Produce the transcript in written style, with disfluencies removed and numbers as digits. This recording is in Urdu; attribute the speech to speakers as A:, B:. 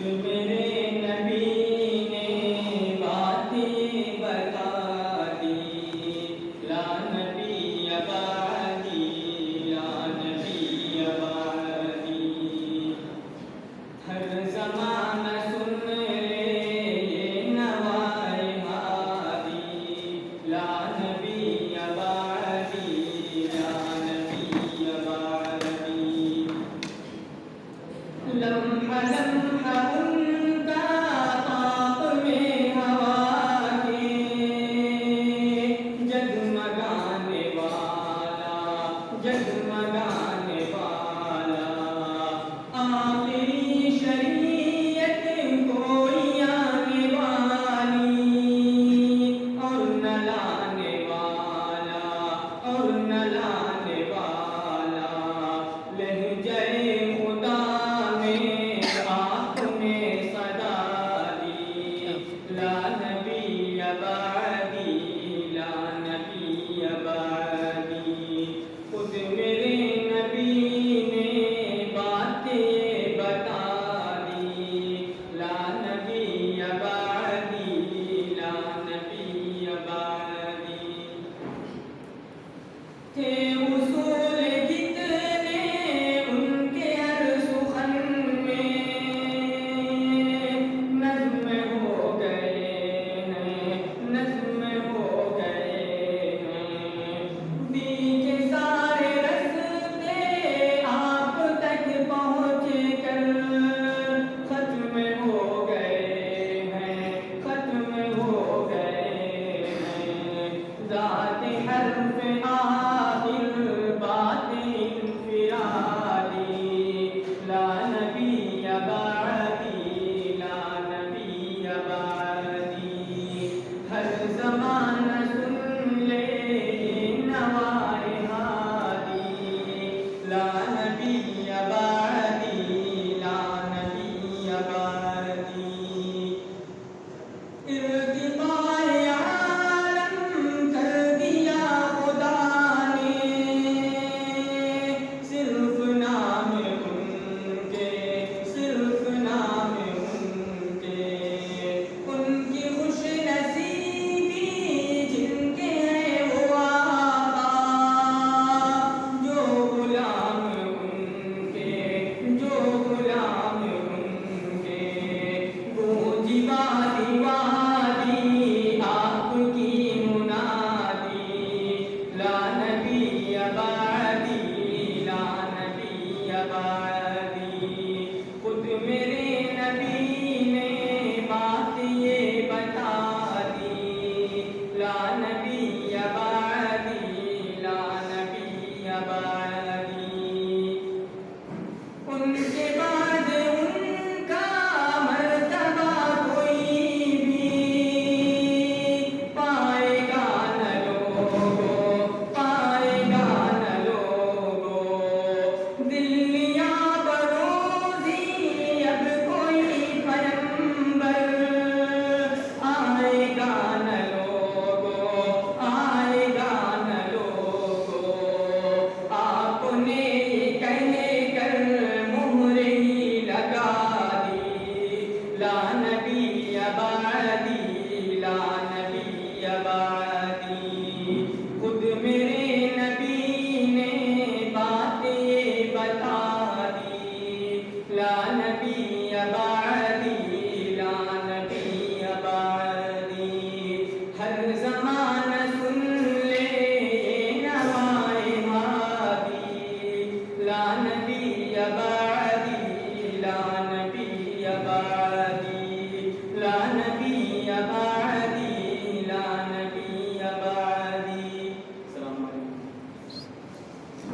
A: میرے نبی نے باتیں بتا دی، لا نبی بعدی، لا نبی بعدی۔ ہر زمانہ سن لے یہ نوائے ہادی، لا نبی بعدی، لا نبی بعدی۔ لمحہ لمحہ ان کا پاپ میں ہوا کے جگمگانے والا، جگمگانے والا، آخری شریعت کوئی آنے والی اور نہ لانے والا، اور نہ لانے والا، لہجہ خدا لا نبی بعدی، لا نبی بعدی۔ خود میرے نبی نے باتیں بتا دی، لا نبی بعدی، لا نبی بعدی۔